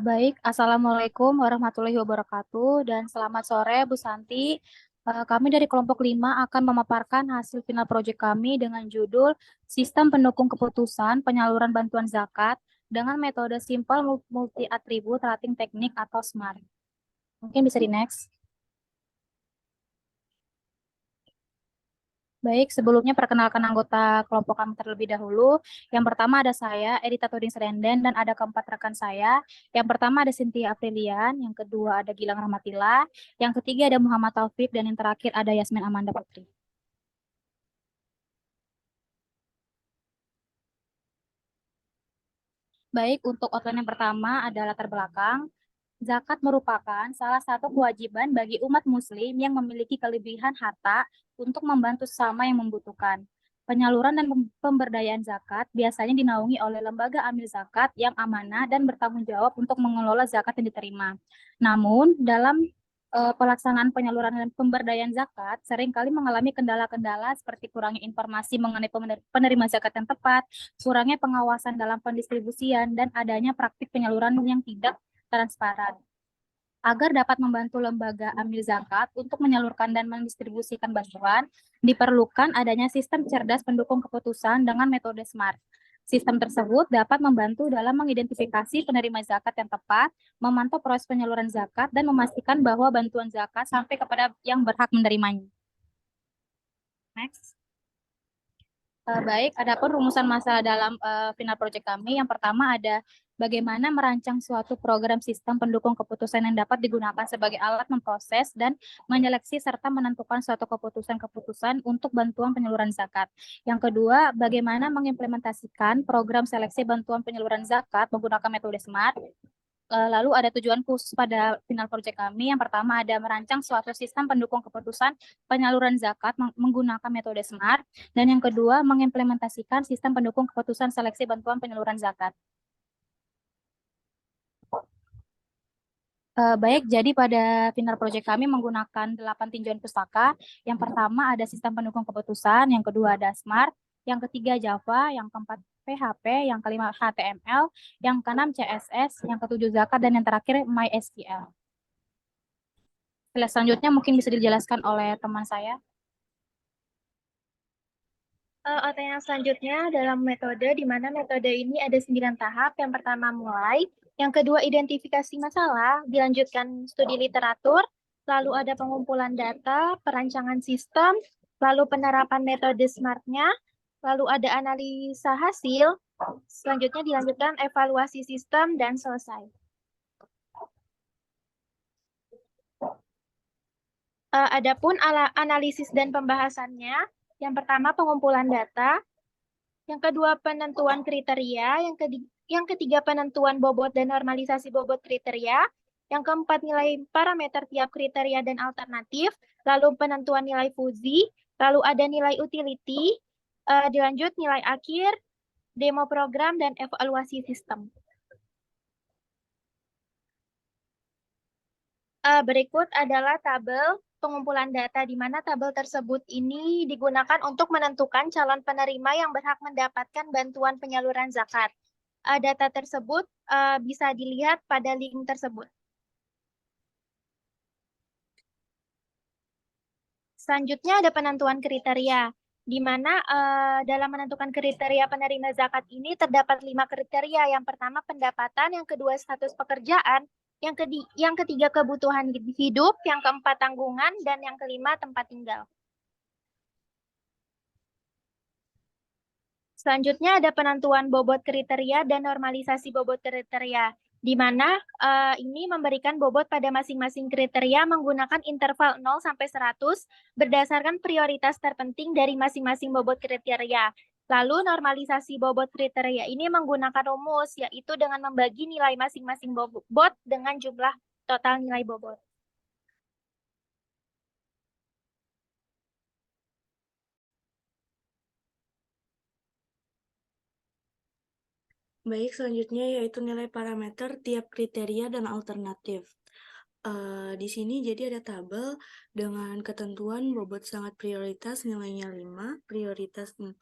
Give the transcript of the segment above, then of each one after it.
Baik, Assalamualaikum warahmatullahi wabarakatuh dan selamat sore Bu Santi. Kami dari kelompok 5 akan memaparkan hasil final proyek kami dengan judul Sistem Pendukung Keputusan Penyaluran Bantuan Zakat dengan metode simpel multi atribut rating teknik atau SMART. Mungkin bisa di next. Baik, sebelumnya perkenalkan anggota kelompok kami terlebih dahulu. Yang pertama ada saya, Edita Toding Serenden, dan ada keempat rekan saya. Yang pertama ada Cynthia Aprilian, yang kedua ada Gilang Rahmatillah, yang ketiga ada Muhammad Taufik, dan yang terakhir ada Yasmin Amanda Putri. Baik, untuk outline yang pertama ada latar belakang. Zakat merupakan salah satu kewajiban bagi umat muslim yang memiliki kelebihan harta untuk membantu sesama yang membutuhkan. Penyaluran dan pemberdayaan zakat biasanya dinaungi oleh lembaga amil zakat yang amanah dan bertanggung jawab untuk mengelola zakat yang diterima. Namun, dalam pelaksanaan penyaluran dan pemberdayaan zakat seringkali mengalami kendala-kendala seperti kurangnya informasi mengenai penerima zakat yang tepat, kurangnya pengawasan dalam pendistribusian, dan adanya praktik penyaluran yang tidak transparan. Agar dapat membantu lembaga amil zakat untuk menyalurkan dan mendistribusikan bantuan, diperlukan adanya sistem cerdas pendukung keputusan dengan metode SMART. Sistem tersebut dapat membantu dalam mengidentifikasi penerima zakat yang tepat, memantau proses penyaluran zakat, dan memastikan bahwa bantuan zakat sampai kepada yang berhak menerimanya. Next. Baik, adapun rumusan masalah dalam final project kami, yang pertama ada bagaimana merancang suatu program sistem pendukung keputusan yang dapat digunakan sebagai alat memproses dan menyeleksi serta menentukan suatu keputusan-keputusan untuk bantuan penyaluran zakat. Yang kedua, bagaimana mengimplementasikan program seleksi bantuan penyaluran zakat menggunakan metode SMART. Lalu ada tujuan khusus pada final project kami. Yang pertama ada merancang suatu sistem pendukung keputusan penyaluran zakat menggunakan metode SMART. Dan yang kedua, mengimplementasikan sistem pendukung keputusan seleksi bantuan penyaluran zakat. Baik, jadi pada final project kami menggunakan 8 tinjauan pustaka. Yang pertama ada sistem pendukung keputusan, yang kedua ada SMART, yang ketiga Java, yang keempat PHP, yang kelima HTML, yang keenam CSS, yang ketujuh Zakat, dan yang terakhir MySQL. Selanjutnya mungkin bisa dijelaskan oleh teman saya. Atau yang selanjutnya dalam metode, di mana metode ini ada 9 tahap. Yang pertama mulai, yang kedua identifikasi masalah, dilanjutkan studi literatur, lalu ada pengumpulan data, perancangan sistem, lalu penerapan metode SMART-nya, lalu ada analisa hasil, selanjutnya dilanjutkan evaluasi sistem, dan selesai. Adapun analisis dan pembahasannya, yang pertama pengumpulan data, yang kedua penentuan kriteria, yang ketiga penentuan bobot dan normalisasi bobot kriteria, yang keempat nilai parameter tiap kriteria dan alternatif, lalu penentuan nilai fuzzy, lalu ada nilai utility, dilanjut nilai akhir, demo program, dan evaluasi sistem. Berikut adalah tabel pengumpulan data di mana tabel tersebut ini digunakan untuk menentukan calon penerima yang berhak mendapatkan bantuan penyaluran zakat. Data tersebut bisa dilihat pada link tersebut. Selanjutnya ada penentuan kriteria, di mana dalam menentukan kriteria penerima zakat ini terdapat 5 kriteria. Yang pertama pendapatan, yang kedua status pekerjaan, yang ketiga kebutuhan hidup, yang keempat tanggungan, dan yang kelima tempat tinggal. Selanjutnya ada penentuan bobot kriteria dan normalisasi bobot kriteria, di mana ini memberikan bobot pada masing-masing kriteria menggunakan interval 0 sampai 100 berdasarkan prioritas terpenting dari masing-masing bobot kriteria. Lalu normalisasi bobot kriteria ini menggunakan rumus, yaitu dengan membagi nilai masing-masing bobot dengan jumlah total nilai bobot. Baik, selanjutnya yaitu nilai parameter tiap kriteria dan alternatif. Di sini jadi ada tabel dengan ketentuan bobot sangat prioritas nilainya 5, prioritas 4,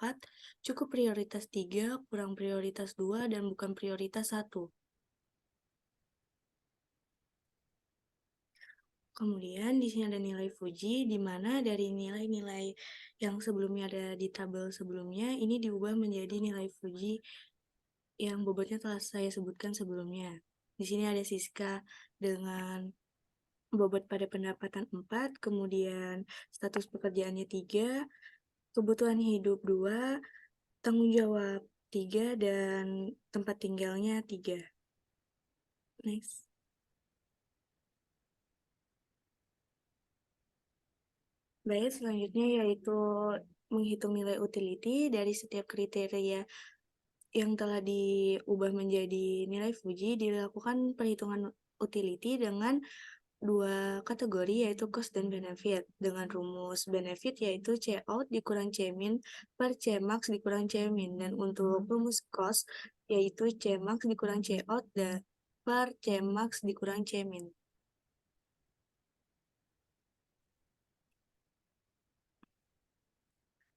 cukup prioritas 3, kurang prioritas 2, dan bukan prioritas 1. Kemudian di sini ada nilai Fuji, di mana dari nilai-nilai yang sebelumnya ada di tabel sebelumnya, ini diubah menjadi nilai Fuji yang bobotnya telah saya sebutkan sebelumnya. Di sini ada Siska dengan bobot pada pendapatan 4, kemudian status pekerjaannya 3, kebutuhan hidup 2, tanggung jawab 3, dan tempat tinggalnya 3. Next. Baik, selanjutnya yaitu menghitung nilai utility dari setiap kriteria yang telah diubah menjadi nilai Fuji. Dilakukan perhitungan utility dengan dua kategori, yaitu cost dan benefit. Dengan rumus benefit yaitu C out dikurang C min per C max dikurang C min. Dan untuk rumus cost yaitu C max dikurang C out dan per C max dikurang C min.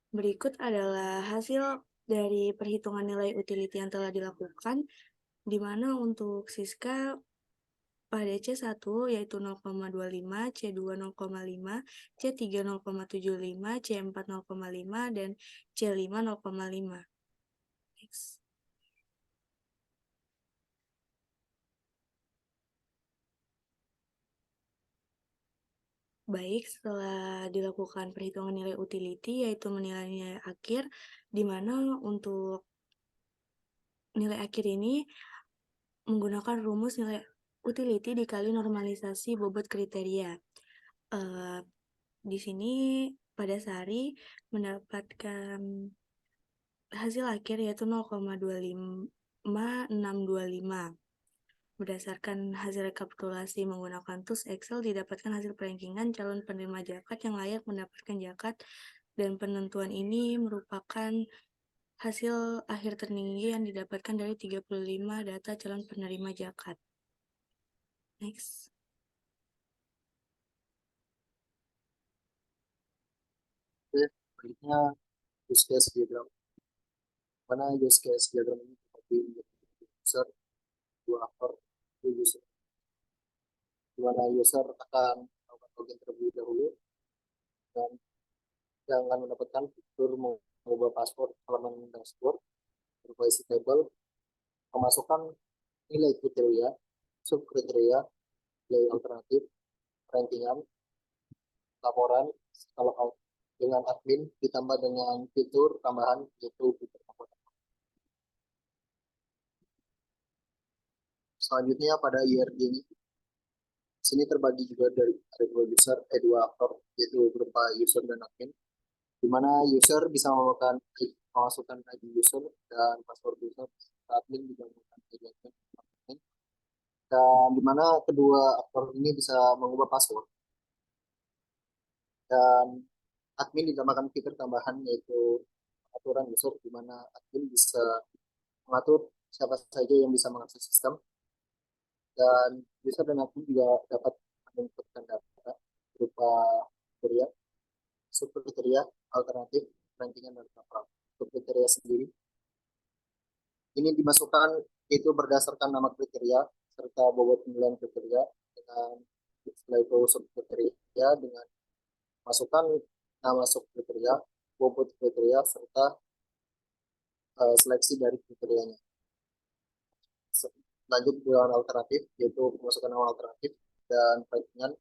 Berikut adalah hasil dari perhitungan nilai utility yang telah dilakukan, di mana untuk Siska pada C1 yaitu 0,25, C2 0,5, C3 0,75, C4 0,5, dan C5 0,5. Next. Baik, setelah dilakukan perhitungan nilai utility, yaitu menilai nilai akhir, di mana untuk nilai akhir ini menggunakan rumus nilai utility dikali normalisasi bobot kriteria. Di sini pada Sari mendapatkan hasil akhir yaitu 0,25625. Berdasarkan hasil rekapitulasi menggunakan tools Excel, didapatkan hasil perankingan calon penerima zakat yang layak mendapatkan zakat, dan penentuan ini merupakan hasil akhir tertinggi yang didapatkan dari 35 data calon penerima zakat. Next. Berikutnya use case diagram. Mana use case diagram ini seperti user, dua aktor, user. Di mana user akan melakukan login terlebih dahulu dan jangan mendapatkan fitur mengubah password halaman dashboard berupa isi table, memasukkan nilai kriteria, sub kriteria, nilai alternatif, rankingan, laporan, kalau out dengan admin ditambah dengan fitur tambahan yaitu fitur laporan. Selanjutnya pada IRD ini, sini terbagi juga dari ada dua aktor yaitu berupa user dan admin, di mana user bisa memasukkan ID user dan password user, admin juga menggunakan ID admin, dan di mana kedua aktor ini bisa mengubah password, dan admin ditambahkan fitur tambahan yaitu aturan user, di mana admin bisa mengatur siapa saja yang bisa mengakses sistem, dan user dan admin juga dapat menginputkan data berupa kriteria, subkriteria, alternatif, rankingan, dan laporan. Kriteria sendiri ini dimasukkan itu berdasarkan nama kriteria serta bobot penilaian kriteria, dengan setelah itu subkriteria dengan masukkan nama subkriteria, bobot kriteria, serta seleksi dari kriterianya. Lanjut dengan alternatif, yaitu pemasukan nama alternatif dan rankingan,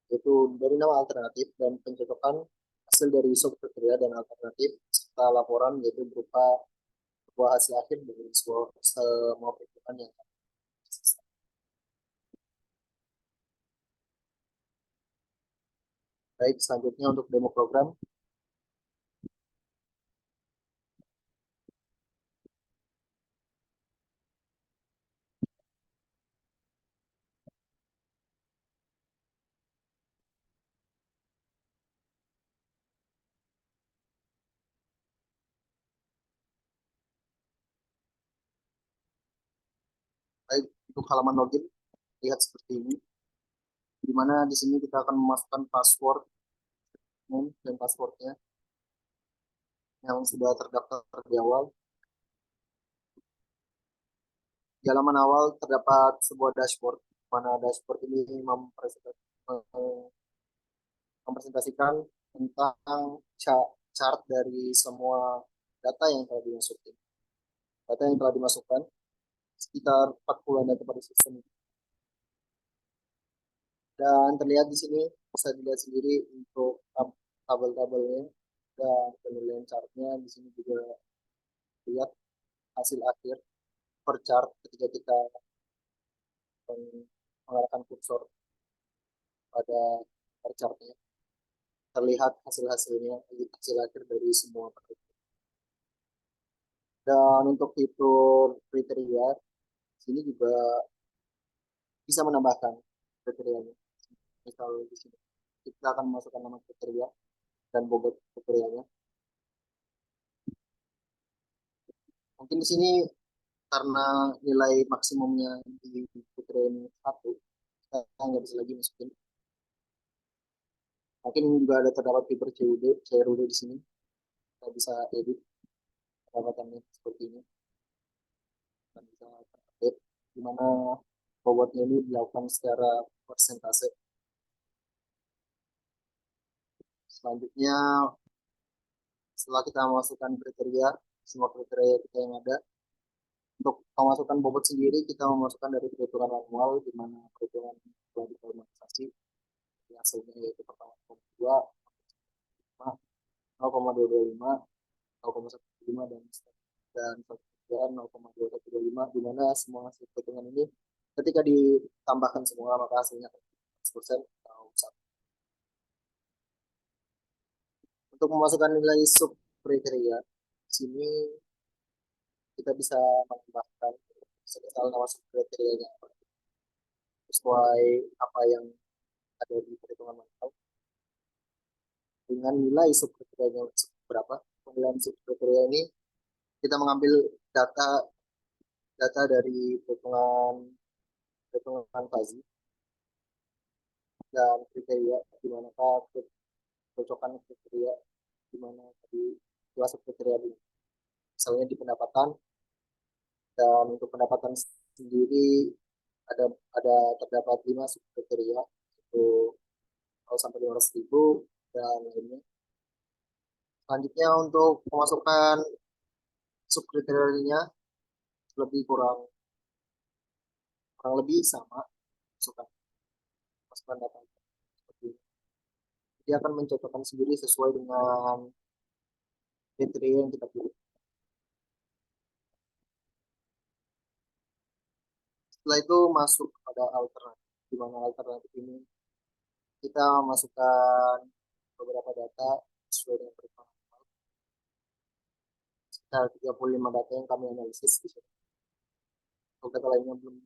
yaitu dari nama alternatif dan pencocokan hasil dari subkriteria dan alternatif, serta laporan yaitu berupa sebuah hasil akhir dari semua perhitungan yang baik. Selanjutnya untuk demo program. Baik, untuk halaman login lihat seperti ini, di mana di sini kita akan memasukkan password dan passwordnya yang sudah terdaftar di awal. Di halaman awal terdapat sebuah dashboard, mana dashboard ini mempresentasikan mempresentasikan tentang chart dari semua data yang telah dimasukkan. Data yang telah dimasukkan sekitar 40 data pada sistem. Dan terlihat di sini bisa dilihat sendiri untuk tabel-tabelnya dan penilaian chartnya. Di sini juga lihat hasil akhir per chart ketika kita mengarahkan kursor pada per chartnya. Terlihat hasil-hasilnya, hasil akhir dari semua pekerjaan. Dan untuk fitur kriteria, sini juga bisa menambahkan kriterianya. Misal di sini kita akan memasukkan nama kriteria dan bobot kriterianya. Mungkin di sini karena nilai maksimumnya di kriteria 1, kita nggak bisa lagi masukin. Mungkin juga ada terdapat fitur CRUD di sini. Kita bisa edit pendapatannya seperti ini. Dan bisa update di mana bobotnya ini dilakukan secara persentase. Selanjutnya, setelah kita memasukkan kriteria, semua kriteria kita yang ada, untuk memasukkan bobot sendiri, kita memasukkan dari perhitungan manual, di mana perhitungan telah diformalisasi. Hasilnya yaitu pertama 0,2, 0,225, 0,175, dan 0,2125, di mana semua hasil perhitungan ini ketika ditambahkan semua maka hasilnya 100% atau 1. Untuk memasukkan nilai sub kriteria, sini kita bisa menambahkan semisal nama sub kriterianya sesuai apa yang ada di perhitungan manual dengan nilai sub kriterianya berapa. Penilaian sub kriteria ini kita mengambil data dari perhitungan fuzzy dan kriteria di mana kecocokan kriteria di mana tadi dua sub kriteria ini. Misalnya di pendapatan, dan untuk pendapatan sendiri ada terdapat 5 sub kriteria, itu 0 sampai 500.000 dan lainnya. Selanjutnya untuk pemasukan sub kriterianya lebih kurang lebih sama masukan data seperti ini. Dia akan mencocokkan sendiri sesuai dengan kriteria yang kita pilih. Setelah itu masuk pada alternatif, di mana alternatif ini kita masukkan beberapa data sesuai dengan perhitungan. Sekitar 35 data yang kami analisis di sini. Untuk data lainnya belum.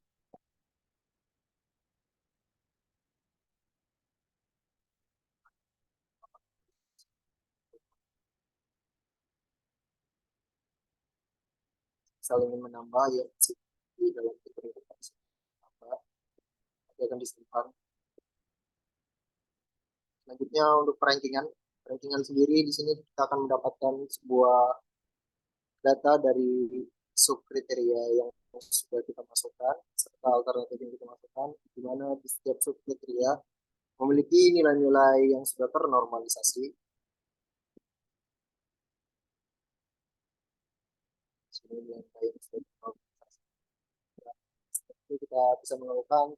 Misal ingin menambah ya di dalam fitur itu akan disimpan. Selanjutnya untuk perankingan sendiri, di sini kita akan mendapatkan sebuah data dari sub kriteria yang sudah kita masukkan serta alternatif yang kita masukkan, di mana di setiap sub kriteria memiliki nilai-nilai yang sudah ternormalisasi. Sini nilai-nilai yang sudah ternormalisasi. Jadi kita bisa melakukan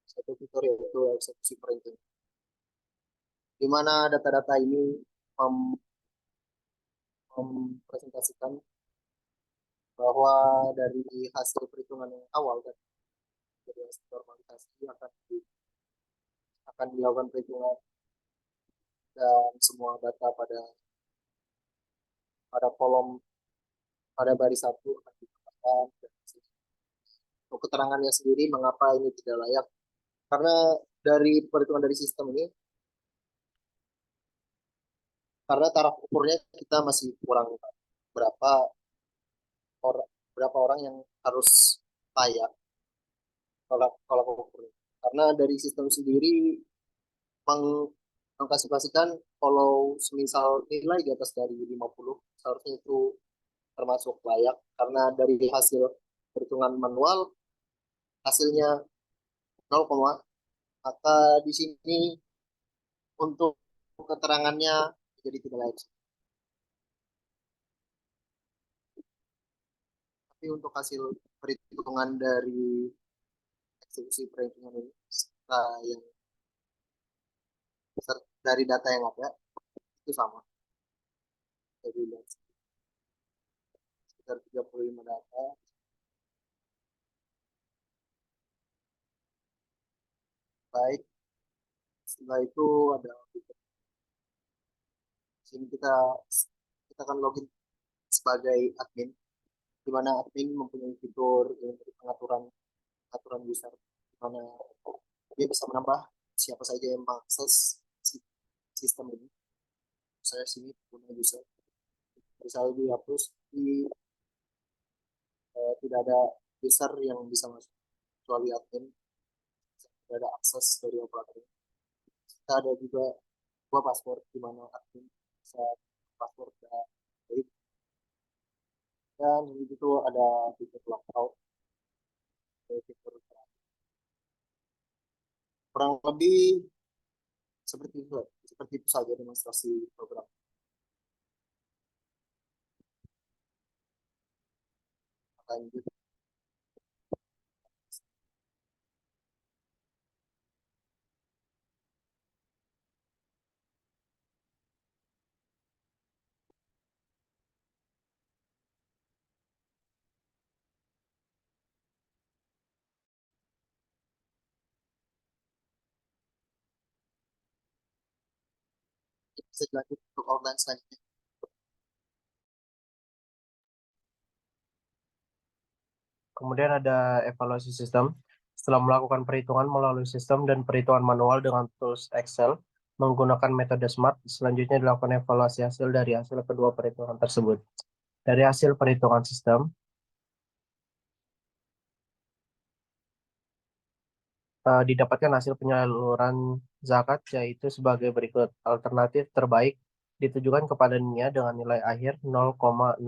satu fitur yaitu eksekusi printing, di mana data-data ini mempresentasikan bahwa dari hasil perhitungan yang awal dan dari hasil normalisasi akan dilakukan perhitungan dan semua data pada kolom pada baris 1 akan ditambahkan. Untuk keterangannya sendiri mengapa ini tidak layak, karena dari perhitungan dari sistem ini, karena taraf ukurnya kita masih kurang berapa orang yang harus layak kalau ukurnya. Karena dari sistem sendiri mengklasifikasikan kalau semisal nilai di atas dari 50 seharusnya itu termasuk layak, karena dari hasil perhitungan manual hasilnya 0,0 Maka di sini untuk keterangannya jadi tidak layak. Tapi untuk hasil perhitungan dari eksekusi perhitungan ini yang dari data yang ada itu sama. Jadi sekitar 35 data. Baik, setelah itu ada di sini kita akan login sebagai admin, di mana admin mempunyai fitur yang pengaturan user, di mana dia bisa menambah siapa saja yang mengakses sistem ini. Saya sini punya user, misalnya dihapus tidak ada user yang bisa masuk kecuali admin, tidak ada akses dari operator. Kita ada juga dua password di mana admin bisa password dari, dan itu ada fitur lockout, fitur kurang lebih seperti itu saja demonstrasi program. Lanjut. Bisa dilanjut untuk online selanjutnya. Kemudian ada evaluasi sistem. Setelah melakukan perhitungan melalui sistem dan perhitungan manual dengan tools Excel menggunakan metode SMART, selanjutnya dilakukan evaluasi hasil dari hasil kedua perhitungan tersebut. Dari hasil perhitungan sistem, didapatkan hasil penyaluran zakat yaitu sebagai berikut. Alternatif terbaik ditujukan kepada Nia dengan nilai akhir 0,6625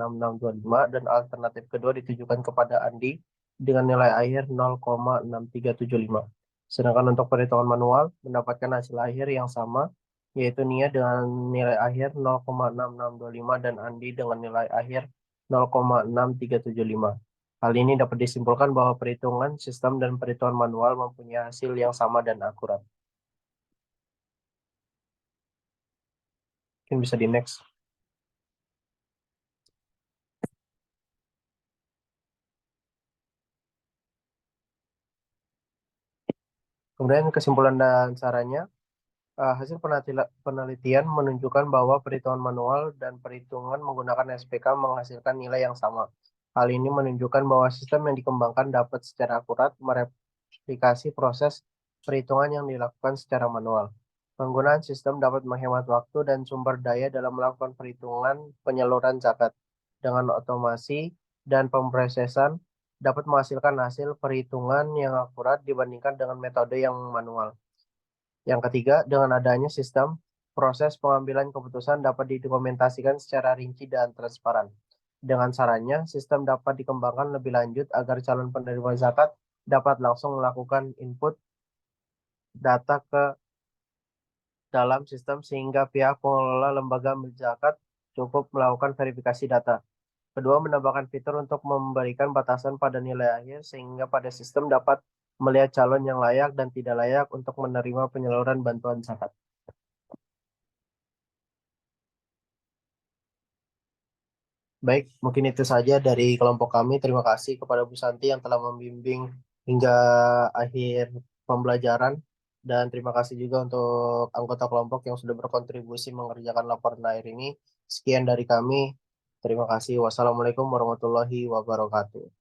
dan alternatif kedua ditujukan kepada Andi dengan nilai akhir 0,6375. Sedangkan untuk perhitungan manual mendapatkan hasil akhir yang sama yaitu Nia dengan nilai akhir 0,6625 dan Andi dengan nilai akhir 0,6375. Hal ini dapat disimpulkan bahwa perhitungan sistem dan perhitungan manual mempunyai hasil yang sama dan akurat. Mungkin bisa di next. Kemudian kesimpulan dan sarannya, hasil penelitian menunjukkan bahwa perhitungan manual dan perhitungan menggunakan SPK menghasilkan nilai yang sama. Hal ini menunjukkan bahwa sistem yang dikembangkan dapat secara akurat mereplikasi proses perhitungan yang dilakukan secara manual. Penggunaan sistem dapat menghemat waktu dan sumber daya dalam melakukan perhitungan penyaluran zakat. Dengan otomasi dan pemrosesan dapat menghasilkan hasil perhitungan yang akurat dibandingkan dengan metode yang manual. Yang ketiga, dengan adanya sistem, proses pengambilan keputusan dapat didokumentasikan secara rinci dan transparan. Dengan sarannya, sistem dapat dikembangkan lebih lanjut agar calon penerima zakat dapat langsung melakukan input data ke dalam sistem sehingga pihak pengelola lembaga zakat cukup melakukan verifikasi data. Kedua, menambahkan fitur untuk memberikan batasan pada nilai akhir sehingga pada sistem dapat melihat calon yang layak dan tidak layak untuk menerima penyaluran bantuan zakat. Baik, mungkin itu saja dari kelompok kami. Terima kasih kepada Bu Santi yang telah membimbing hingga akhir pembelajaran. Dan terima kasih juga untuk anggota kelompok yang sudah berkontribusi mengerjakan laporan akhir ini. Sekian dari kami. Terima kasih. Wassalamualaikum warahmatullahi wabarakatuh.